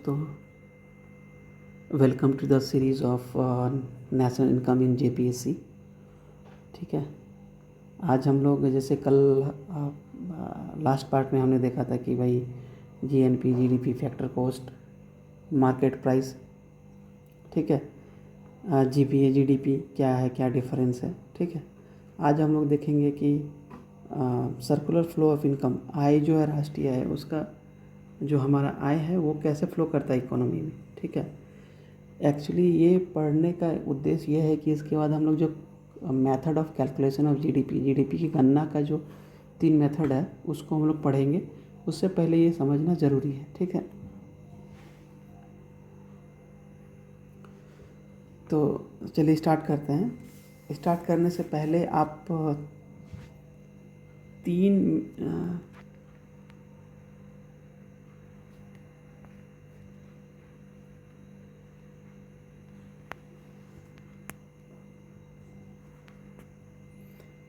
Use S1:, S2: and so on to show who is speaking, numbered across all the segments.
S1: तो welcome to the series of national income in JPSC. ठीक है, आज हम लोग जैसे कल लास्ट पार्ट में हमने देखा था कि भाई GNP, GDP, factor cost, market price, ठीक है, जीपीए, जीडीपी क्या है, क्या डिफरेंस है। ठीक है, आज हम लोग देखेंगे कि सर्कुलर फ्लो ऑफ इनकम, आय जो है राष्ट्रीय है उसका जो हमारा आय है वो कैसे फ्लो करता है इकोनॉमी में। ठीक है, एक्चुअली ये पढ़ने का उद्देश्य ये है कि इसके बाद हम लोग जो method of calculation of GDP की गणना का जो 3 मेथड है उसको हम लोग पढ़ेंगे। उससे पहले ये समझना ज़रूरी है। ठीक है, तो चलिए स्टार्ट करते हैं। स्टार्ट करने से पहले आप तीन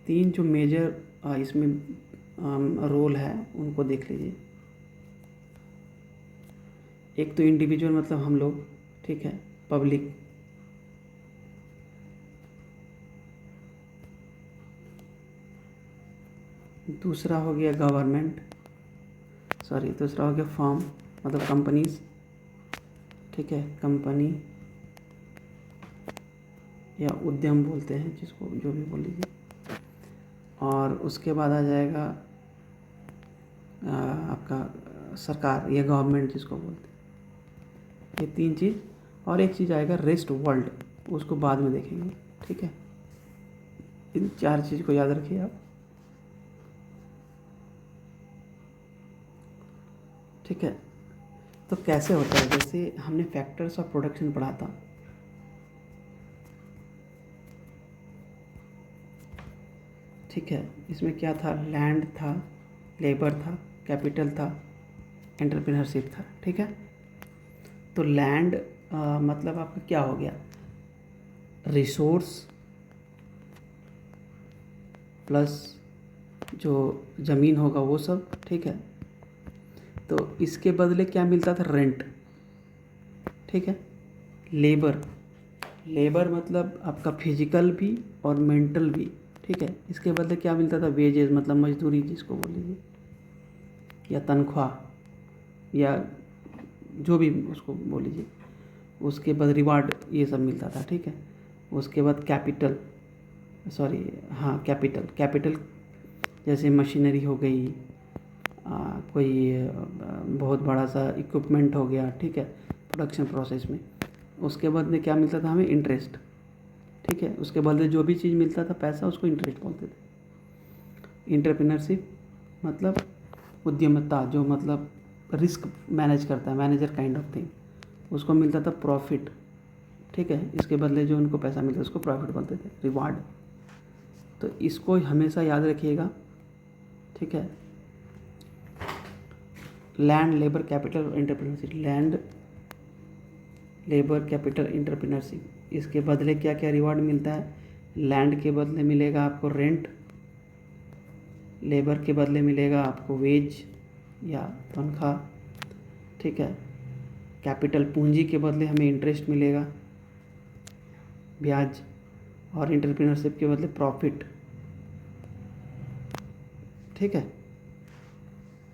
S1: तीन जो मेजर इसमें रोल है उनको देख लीजिए। एक तो इंडिविजुअल मतलब हम लोग, ठीक है, पब्लिक। दूसरा हो गया गवर्नमेंट, दूसरा हो गया फर्म मतलब कंपनीज, ठीक है, कंपनी या उद्यम बोलते हैं जिसको जो भी बोल लीजिए। और उसके बाद आ जाएगा आपका सरकार या गवर्नमेंट जिसको बोलते हैं। ये 3 चीज़, और एक चीज़ आएगा रेस्ट वर्ल्ड, उसको बाद में देखेंगे। ठीक है, इन 4 चीज़ को याद रखिए आप। ठीक है, तो कैसे होता है, जैसे हमने फैक्टर्स ऑफ प्रोडक्शन पढ़ा था। ठीक है, इसमें क्या था, लैंड था, लेबर था, कैपिटल था, एंटरप्रेन्योरशिप था। ठीक है, तो लैंड मतलब आपका क्या हो गया, रिसोर्स प्लस जो ज़मीन होगा वो सब। ठीक है, तो इसके बदले क्या मिलता था, रेंट। ठीक है, लेबर मतलब आपका फिजिकल भी और मेंटल भी। ठीक है, इसके बदले क्या मिलता था, वेजेस मतलब मजदूरी जिसको बोल लीजिए, या तनख्वाह, या जो भी उसको बोल लीजिए। उसके बाद रिवार्ड ये सब मिलता था। ठीक है, उसके बाद कैपिटल जैसे मशीनरी हो गई, कोई बहुत बड़ा सा इक्विपमेंट हो गया। ठीक है, प्रोडक्शन प्रोसेस में। उसके बदले क्या मिलता था हमें, इंटरेस्ट। ठीक है, उसके बदले जो भी चीज़ मिलता था पैसा, उसको इंटरेस्ट बोलते थे। एंटरप्रेन्योरशिप मतलब उद्यमिता, जो मतलब रिस्क मैनेज करता है, मैनेजर काइंड ऑफ थिंग, उसको मिलता था प्रॉफिट। ठीक है, इसके बदले जो उनको पैसा मिलता है उसको प्रॉफिट बोलते थे, रिवार्ड। तो इसको हमेशा याद रखिएगा। ठीक है, land, labour, capital, entrepreneurship. Land, labour, capital, entrepreneurship, इसके बदले क्या क्या रिवार्ड मिलता है। लैंड के बदले मिलेगा आपको रेंट, लेबर के बदले मिलेगा आपको वेज या तनख्वाह। ठीक है, कैपिटल पूंजी के बदले हमें इंटरेस्ट मिलेगा, ब्याज, और एंटरप्रेन्योरशिप के बदले प्रॉफिट। ठीक है,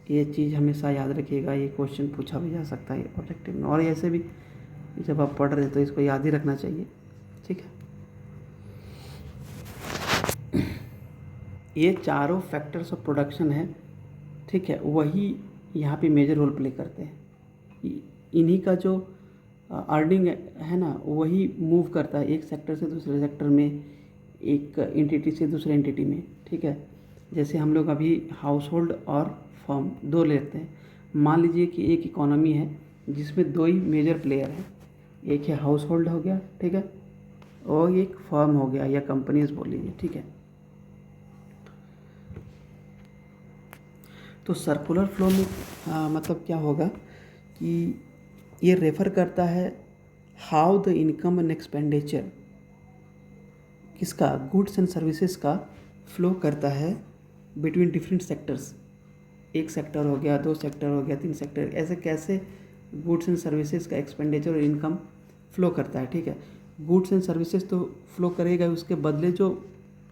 S1: ये चीज़ हमेशा याद रखिएगा, ये क्वेश्चन पूछा भी जा सकता है ऑब्जेक्टिव में, और ऐसे भी जब आप पढ़ रहे हैं तो इसको याद ही रखना चाहिए। ठीक है, ये चारों फैक्टर्स ऑफ प्रोडक्शन है। ठीक है, वही यहाँ पे मेजर रोल प्ले करते हैं। इन्हीं का जो अर्निंग है ना, वही मूव करता है एक सेक्टर से दूसरे सेक्टर में, एक एंटिटी से दूसरे एंटिटी में। ठीक है, जैसे हम लोग अभी हाउस होल्ड और फर्म दो लेते हैं। मान लीजिए कि एक इकोनॉमी है जिसमें 2 ही मेजर प्लेयर हैं, एक है हाउस होल्ड हो गया, ठीक है, और एक फर्म हो गया या कंपनीज बोल लीजिए। ठीक है, तो सर्कुलर फ्लो में मतलब क्या होगा कि ये रेफ़र करता है how the income and expenditure किसका, गुड्स एंड सर्विसेज का फ्लो करता है बिटवीन डिफरेंट सेक्टर्स। एक सेक्टर हो गया, 2 सेक्टर हो गया, 3 सेक्टर, ऐसे कैसे गुड्स एंड सर्विसेज का एक्सपेंडिचर और इनकम फ्लो करता है, ठीक है। गुड्स एंड सर्विसेज तो फ्लो करेगा, उसके बदले जो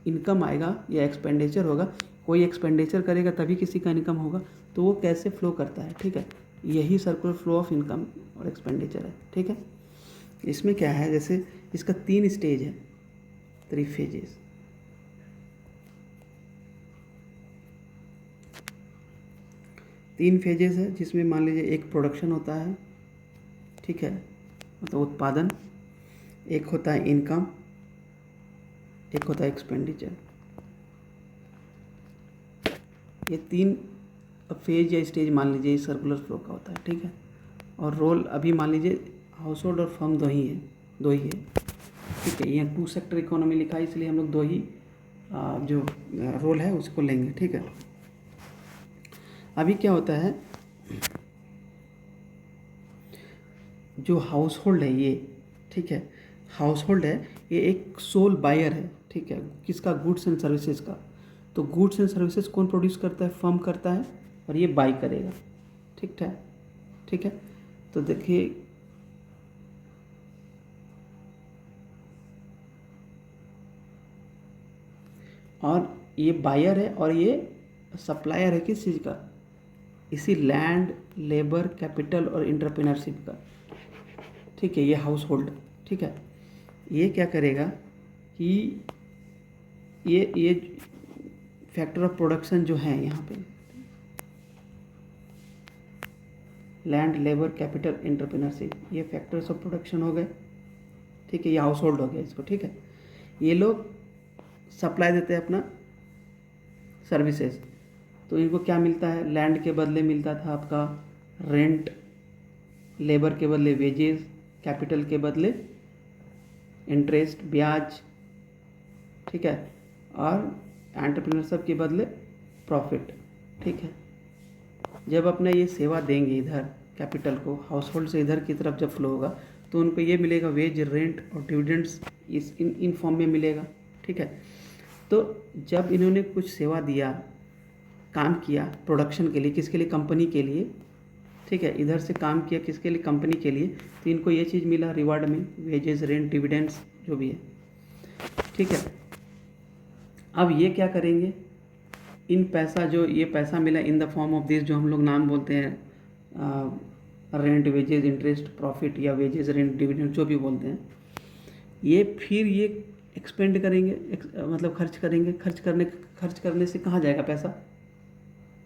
S1: इनकम आएगा या एक्सपेंडिचर होगा, कोई एक्सपेंडिचर करेगा तभी किसी का इनकम होगा, तो वो कैसे फ्लो करता है, ठीक है। यही सर्कुलर फ्लो ऑफ इनकम और एक्सपेंडिचर है, ठीक है। इसमें क्या है, जैसे इसका 3 स्टेज है, 3 फेजेस। तीन फेजेस है, जिसमें मान लीजिए एक प्रोडक्शन होता है, ठीक है, मतलब उत्पादन, एक होता है इनकम, एक होता है एक्सपेंडिचर। ये 3 फेज या स्टेज मान लीजिए इस सर्कुलर फ्लो का होता है, ठीक है। और रोल अभी मान लीजिए हाउस होल्ड और फर्म दो ही है, ठीक है। यहाँ 2 सेक्टर इकोनॉमी लिखा है, इसलिए हम लोग दो ही जो रोल है उसको लेंगे, ठीक है। अभी क्या होता है, जो हाउस होल्ड है ये, ठीक है, हाउस होल्ड है, ये एक सोल बायर है, ठीक है, किसका, गुड्स एंड सर्विसेज का। तो गुड्स एंड सर्विसेज कौन प्रोड्यूस करता है, फर्म करता है, और ये बाई करेगा, ठीक है, ठीक है। तो देखिए और ये बायर है और ये सप्लायर है किस चीज़ का, इसी लैंड, लेबर, कैपिटल और इंटरप्रेन्योरशिप का, ठीक है। ये हाउस होल्ड, ठीक है। ये क्या करेगा कि ये फैक्टर ऑफ प्रोडक्शन जो है यहाँ पे, लैंड, लेबर, कैपिटल, इंटरप्रेन्योरशिप, ये फैक्टर्स ऑफ प्रोडक्शन हो गए, ठीक है। ये हाउस होल्ड हो गया इसको, ठीक है। ये लोग सप्लाई देते हैं अपना सर्विसेज, तो इनको क्या मिलता है, लैंड के बदले मिलता था आपका रेंट, लेबर के बदले वेजेस, कैपिटल के बदले इंटरेस्ट, ब्याज, ठीक है, और एंटरप्रेन्योरशिप के बदले प्रॉफिट, ठीक है। जब अपना ये सेवा देंगे इधर कैपिटल को, हाउस होल्ड से इधर की तरफ जब फ्लो होगा, तो उनको ये मिलेगा वेज, रेंट और डिविडेंड्स इन फॉर्म में मिलेगा, ठीक है। तो जब इन्होंने कुछ सेवा दिया, काम किया प्रोडक्शन के लिए, किसके लिए, कंपनी के लिए, ठीक है, इधर से काम किया किसके लिए, कंपनी के लिए, तो इनको ये चीज़ मिला रिवार्ड में, वेजेस, रेंट, डिविडेंड्स जो भी है, ठीक है। अब ये क्या करेंगे, इन पैसा जो ये पैसा मिला in the form of this, जो हम लोग नाम बोलते हैं रेंट, वेजेस, इंटरेस्ट, प्रॉफिट, या वेजेस, रेंट, डिविडेंड जो भी बोलते हैं, ये फिर ये एक्सपेंड करेंगे, मतलब खर्च करने से कहाँ जाएगा पैसा,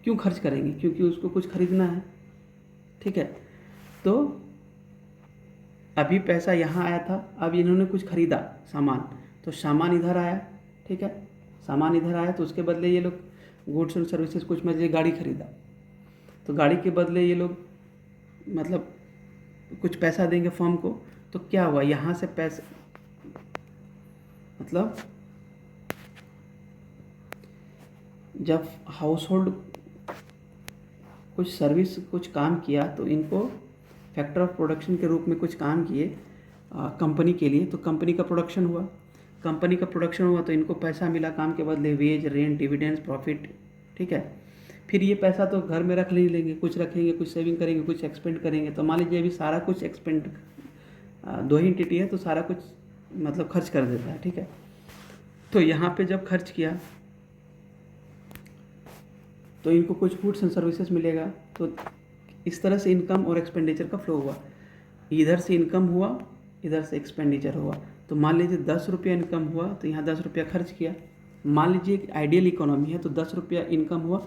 S1: क्यों खर्च करेंगे, क्योंकि उसको कुछ खरीदना है, ठीक है। तो अभी पैसा यहाँ आया था, अब इन्होंने कुछ खरीदा सामान, तो सामान इधर आया, ठीक है, सामान इधर आया, तो उसके बदले ये लोग गुड्स एंड सर्विसेज, कुछ मतलब गाड़ी खरीदा, तो गाड़ी के बदले ये लोग मतलब कुछ पैसा देंगे फर्म को, तो क्या हुआ, यहाँ से पैसे, मतलब जब हाउस होल्ड कुछ सर्विस, कुछ काम किया, तो इनको फैक्टर ऑफ प्रोडक्शन के रूप में कुछ काम किए कंपनी के लिए, तो कंपनी का प्रोडक्शन हुआ, तो इनको पैसा मिला काम के बदले, वेज, रेंट, डिविडेंड्स, प्रॉफिट, ठीक है। फिर ये पैसा तो घर में रख नहीं लेंगे, कुछ रखेंगे, कुछ सेविंग करेंगे, कुछ एक्सपेंड करेंगे, तो मान लीजिए अभी सारा कुछ एक्सपेंड, दो ही एंटिटी है तो सारा कुछ मतलब खर्च कर देता है, ठीक है। तो यहाँ पे जब खर्च किया तो इनको कुछ गुड्स एंड सर्विसेज मिलेगा, तो इस तरह से इनकम और एक्सपेंडिचर का फ्लो हुआ, इधर से इनकम हुआ, इधर से एक्सपेंडिचर हुआ। तो मान लीजिए 10 रुपया इनकम हुआ, तो यहाँ 10 रुपया खर्च किया। मान लीजिए एक आइडियल इकोनॉमी है, तो 10 रुपया इनकम हुआ,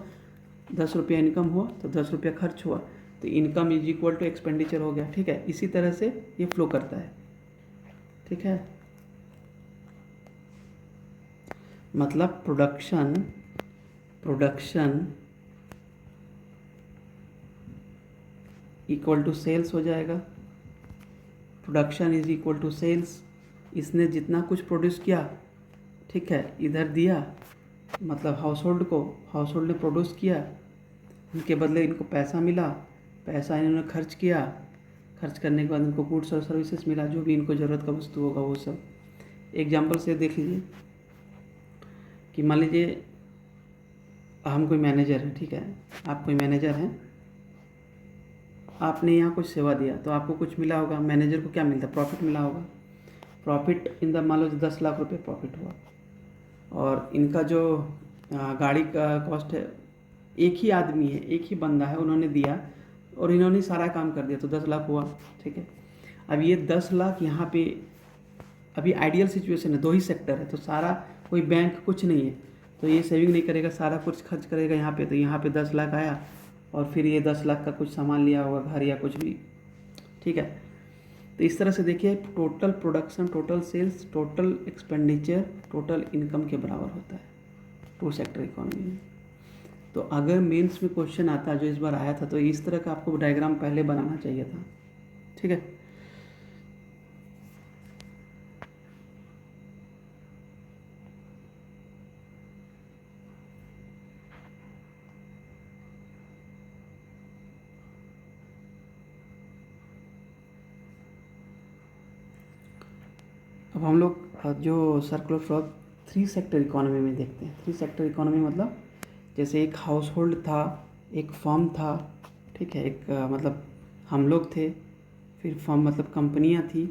S1: 10 रुपया इनकम हुआ तो 10 रुपया खर्च हुआ, तो income is equal to expenditure हो गया, ठीक है। इसी तरह से ये फ्लो करता है, ठीक है। मतलब प्रोडक्शन इक्वल टू सेल्स हो जाएगा, production is equal to sales. इसने जितना कुछ प्रोड्यूस किया, ठीक है, इधर दिया, मतलब हाउस होल्ड ने प्रोड्यूस किया, इनके बदले इनको पैसा मिला, पैसा इन्होंने खर्च किया, खर्च करने के बाद इनको गुड्स और सर्विसेज मिला, जो भी इनको ज़रूरत का वस्तु होगा वो सब। एग्जाम्पल से देख लीजिए कि मान लीजिए हम कोई मैनेजर है, ठीक है, आप कोई मैनेजर हैं, आपने यहाँ कुछ सेवा दिया तो आपको कुछ मिला होगा, मैनेजर को क्या मिलता है, प्रॉफिट मिला होगा। प्रॉफिट इन द मान लो 10 लाख रुपए प्रॉफिट हुआ, और इनका जो गाड़ी का कॉस्ट है, एक ही आदमी है, एक ही बंदा है, उन्होंने दिया और इन्होंने सारा काम कर दिया तो 10 लाख हुआ। ठीक है, अब ये 10 लाख यहाँ पे अभी आइडियल सिचुएशन है, 2 ही सेक्टर है तो सारा, कोई बैंक कुछ नहीं है तो ये सेविंग नहीं करेगा, सारा कुछ खर्च करेगा यहाँ पे, तो यहाँ पे 10 लाख आया और फिर ये 10 लाख का कुछ सामान लिया होगा, घर या कुछ भी। ठीक है, तो इस तरह से देखिए total production, total sales, total expenditure, total income के बराबर होता है 2 सेक्टर इकोनॉमी में। तो अगर मेंस में क्वेश्चन आता जो इस बार आया था तो इस तरह का आपको डायग्राम पहले बनाना चाहिए था। ठीक है, अब हम लोग जो सर्कुलर फ्लो 3 सेक्टर इकोनॉमी में देखते हैं। 3 सेक्टर इकोनॉमी मतलब जैसे एक हाउस होल्ड था, एक फर्म था, ठीक है, एक मतलब हम लोग थे, फिर फर्म मतलब कंपनियां थी,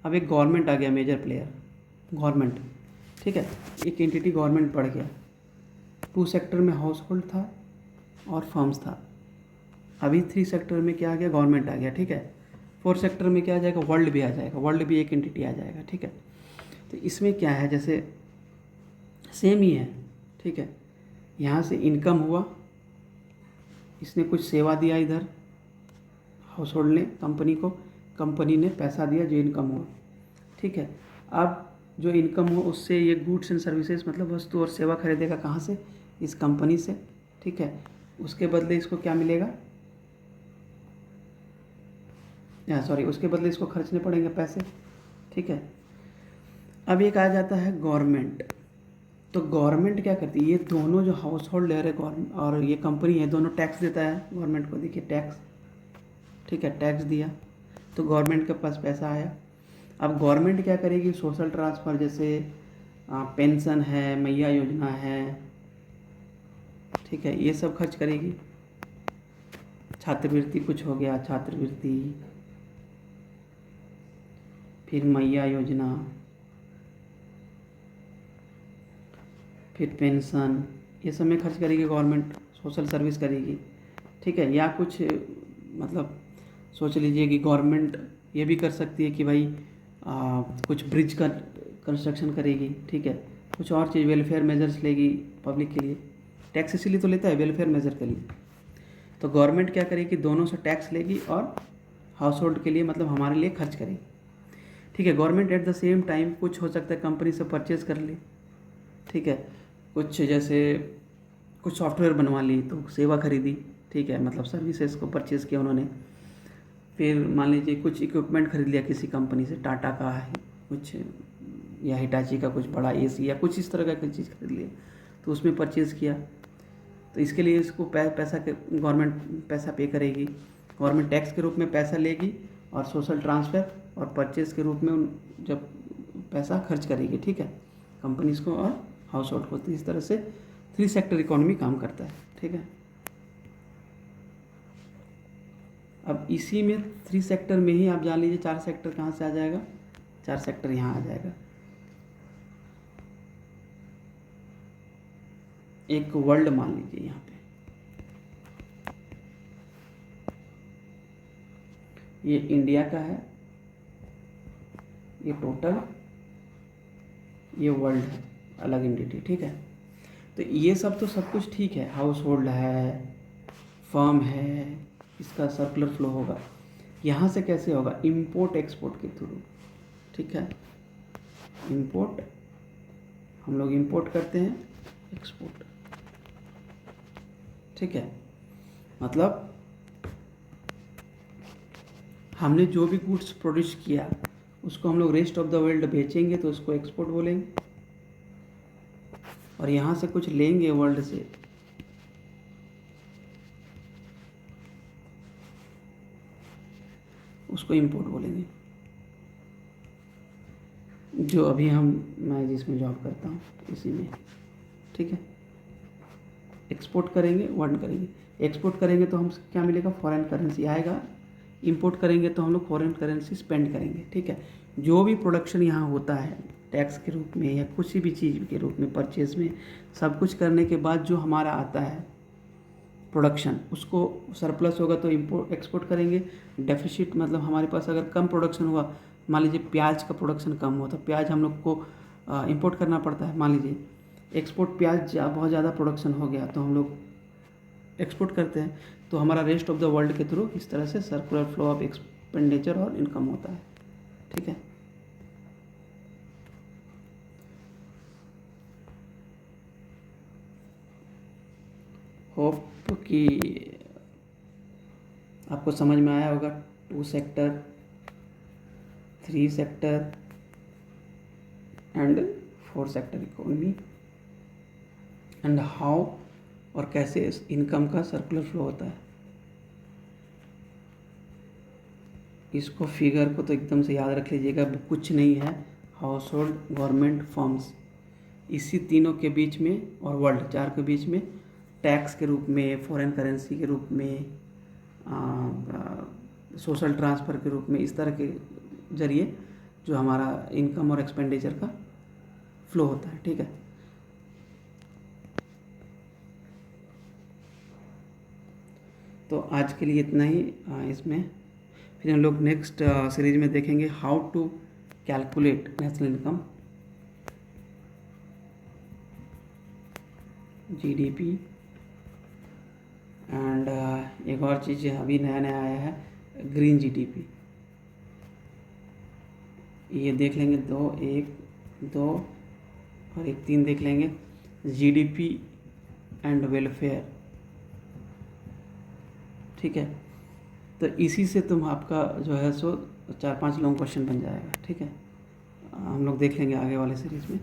S1: अब एक गवर्नमेंट आ गया मेजर प्लेयर, गवर्नमेंट। ठीक है, एक एंटिटी गवर्नमेंट बढ़ गया। 2 सेक्टर में हाउस होल्ड था और फर्म्स था, अभी 3 सेक्टर में क्या आ गया, गवर्नमेंट आ गया। ठीक है, 4 सेक्टर में क्या आ जाएगा, वर्ल्ड भी आ जाएगा, वर्ल्ड भी एक एंटिटी आ जाएगा। ठीक है, तो इसमें क्या है, जैसे सेम ही है। ठीक है, यहाँ से इनकम हुआ, इसने कुछ सेवा दिया इधर, हाउस होल्ड ने कंपनी को, कंपनी ने पैसा दिया जो इनकम हुआ। ठीक है, अब जो इनकम हुआ उससे ये गुड्स एंड सर्विसेज मतलब वस्तु और सेवा खरीदेगा कहाँ से, इस कंपनी से। ठीक है, उसके बदले इसको क्या मिलेगा, या सॉरी, उसके बदले इसको खर्चने पड़ेंगे पैसे। ठीक है, अब एक आ जाता है गवर्नमेंट। तो गवर्नमेंट क्या करती है, ये दोनों जो हाउस होल्डर है गवर्नमेंट और ये कंपनी है, दोनों टैक्स देता है गवर्नमेंट को। देखिए टैक्स, ठीक है, टैक्स दिया तो गवर्नमेंट के पास पैसा आया। अब गवर्नमेंट क्या करेगी, सोशल ट्रांसफ़र जैसे पेंशन है, मैया योजना है, ठीक है, ये सब खर्च करेगी। छात्रवृत्ति कुछ हो गया, छात्रवृत्ति, फिर मैया योजना, फिर पेंशन, ये सब में खर्च करेगी गवर्नमेंट, सोशल सर्विस करेगी। ठीक है, या कुछ मतलब सोच लीजिए कि गवर्नमेंट ये भी कर सकती है कि भाई कुछ ब्रिज का कंस्ट्रक्शन करेगी। ठीक है, कुछ और चीज़ वेलफेयर मेजर्स लेगी पब्लिक के लिए, टैक्स इसीलिए तो लेता है वेलफेयर मेजर के लिए। तो गवर्नमेंट क्या करेगी, दोनों से टैक्स लेगी और हाउस होल्ड के लिए मतलब हमारे लिए खर्च करेगी। ठीक है, government at the same time कुछ हो सकता है कंपनी से परचेज कर ले। ठीक है, कुछ जैसे कुछ सॉफ्टवेयर बनवा ली तो सेवा खरीदी। ठीक है, मतलब सर्विसेज को परचेज़ किया उन्होंने। फिर मान लीजिए कुछ इक्विपमेंट खरीद लिया किसी कंपनी से, टाटा का है कुछ या हिटाची का कुछ बड़ा एसी या कुछ इस तरह का कोई चीज़ खरीद लिया तो उसमें परचेज़ किया, तो इसके लिए इसको पैसा के गवर्नमेंट पैसा पे करेगी। गवर्नमेंट टैक्स के रूप में पैसा लेगी और सोशल ट्रांसफ़र और परचेज़ के रूप में जब पैसा खर्च करेगी। ठीक है, कंपनीज को और हाउस होल्ड को। तो इस तरह से 3 सेक्टर इकोनॉमी काम करता है। ठीक है, अब इसी में 3 सेक्टर में ही आप जान लीजिए 4 सेक्टर कहाँ से आ जाएगा, 4 सेक्टर यहाँ आ जाएगा। एक वर्ल्ड मान लीजिए यहाँ पे, ये इंडिया का है, ये टोटल, ये वर्ल्ड है अलग एंटिटी। ठीक है, तो ये सब तो सब कुछ ठीक है, हाउस होल्ड है, फर्म है, इसका सर्कुलर फ्लो होगा। यहाँ से कैसे होगा, इंपोर्ट एक्सपोर्ट के थ्रू। ठीक है, इंपोर्ट, हम लोग इंपोर्ट करते हैं, एक्सपोर्ट। ठीक है, मतलब हमने जो भी गुड्स प्रोड्यूस किया उसको हम लोग रेस्ट ऑफ द वर्ल्ड बेचेंगे तो उसको एक्सपोर्ट बोलेंगे, और यहाँ से कुछ लेंगे वर्ल्ड से उसको इंपोर्ट बोलेंगे। जो अभी मैं जिसमें जॉब करता हूँ इसी में। ठीक है, एक्सपोर्ट करेंगे, वर्ल्ड करेंगे। एक्सपोर्ट करेंगे तो हम क्या मिलेगा, फॉरेन करेंसी आएगा, इंपोर्ट करेंगे तो हम लोग फॉरेन करेंसी स्पेंड करेंगे, ठीक है। जो भी प्रोडक्शन यहाँ होता है टैक्स के रूप में या कुछ भी चीज़ के रूप में, परचेज में, सब कुछ करने के बाद जो हमारा आता है प्रोडक्शन, उसको सरप्लस होगा तो इम्पोर्ट एक्सपोर्ट करेंगे। डेफिसिट मतलब हमारे पास अगर कम प्रोडक्शन हुआ, मान लीजिए प्याज का प्रोडक्शन कम हुआ तो प्याज हम लोग को इंपोर्ट करना पड़ता है। मान लीजिए एक्सपोर्ट प्याज बहुत ज़्यादा प्रोडक्शन हो गया तो हम लोग एक्सपोर्ट करते हैं, तो हमारा रेस्ट ऑफ द वर्ल्ड के थ्रू इस तरह से सर्कुलर फ्लो ऑफ एक्सपेंडिचर और इनकम होता है, ठीक है। होप कि आपको समझ में आया होगा 2 sector, 3 sector and 4 sector economy and how और कैसे इस इनकम का सर्कुलर फ्लो होता है। इसको फिगर को तो एकदम से याद रख लीजिएगा, कुछ नहीं है। हाउस होल्ड, गवर्नमेंट, फर्म्स, इसी तीनों के बीच में और वर्ल्ड 4 के बीच में टैक्स के रूप में, फॉरेन करेंसी के रूप में, सोशल ट्रांसफ़र के रूप में, इस तरह के जरिए जो हमारा इनकम और एक्सपेंडिचर का फ्लो होता है, ठीक है। तो आज के लिए इतना ही इसमें। फिर हम लोग नेक्स्ट सीरीज में देखेंगे how to calculate national income, GDP and एक और चीज़ अभी नया नया आया है, ग्रीन जीडीपी। ये देख लेंगे, 2 और 3 देख लेंगे, जीडीपी एंड वेलफेयर, ठीक है। तो इसी से तुम आपका जो है सो 4-5 लॉन्ग क्वेश्चन बन जाएगा, ठीक है। हम लोग देख लेंगे आगे वाले सीरीज़ में।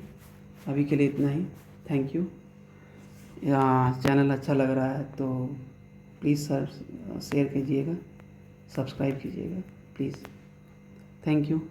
S1: अभी के लिए इतना ही, थैंक यू। या चैनल अच्छा लग रहा है तो प्लीज़ सर शेयर कीजिएगा, सब्सक्राइब कीजिएगा प्लीज़, थैंक यू।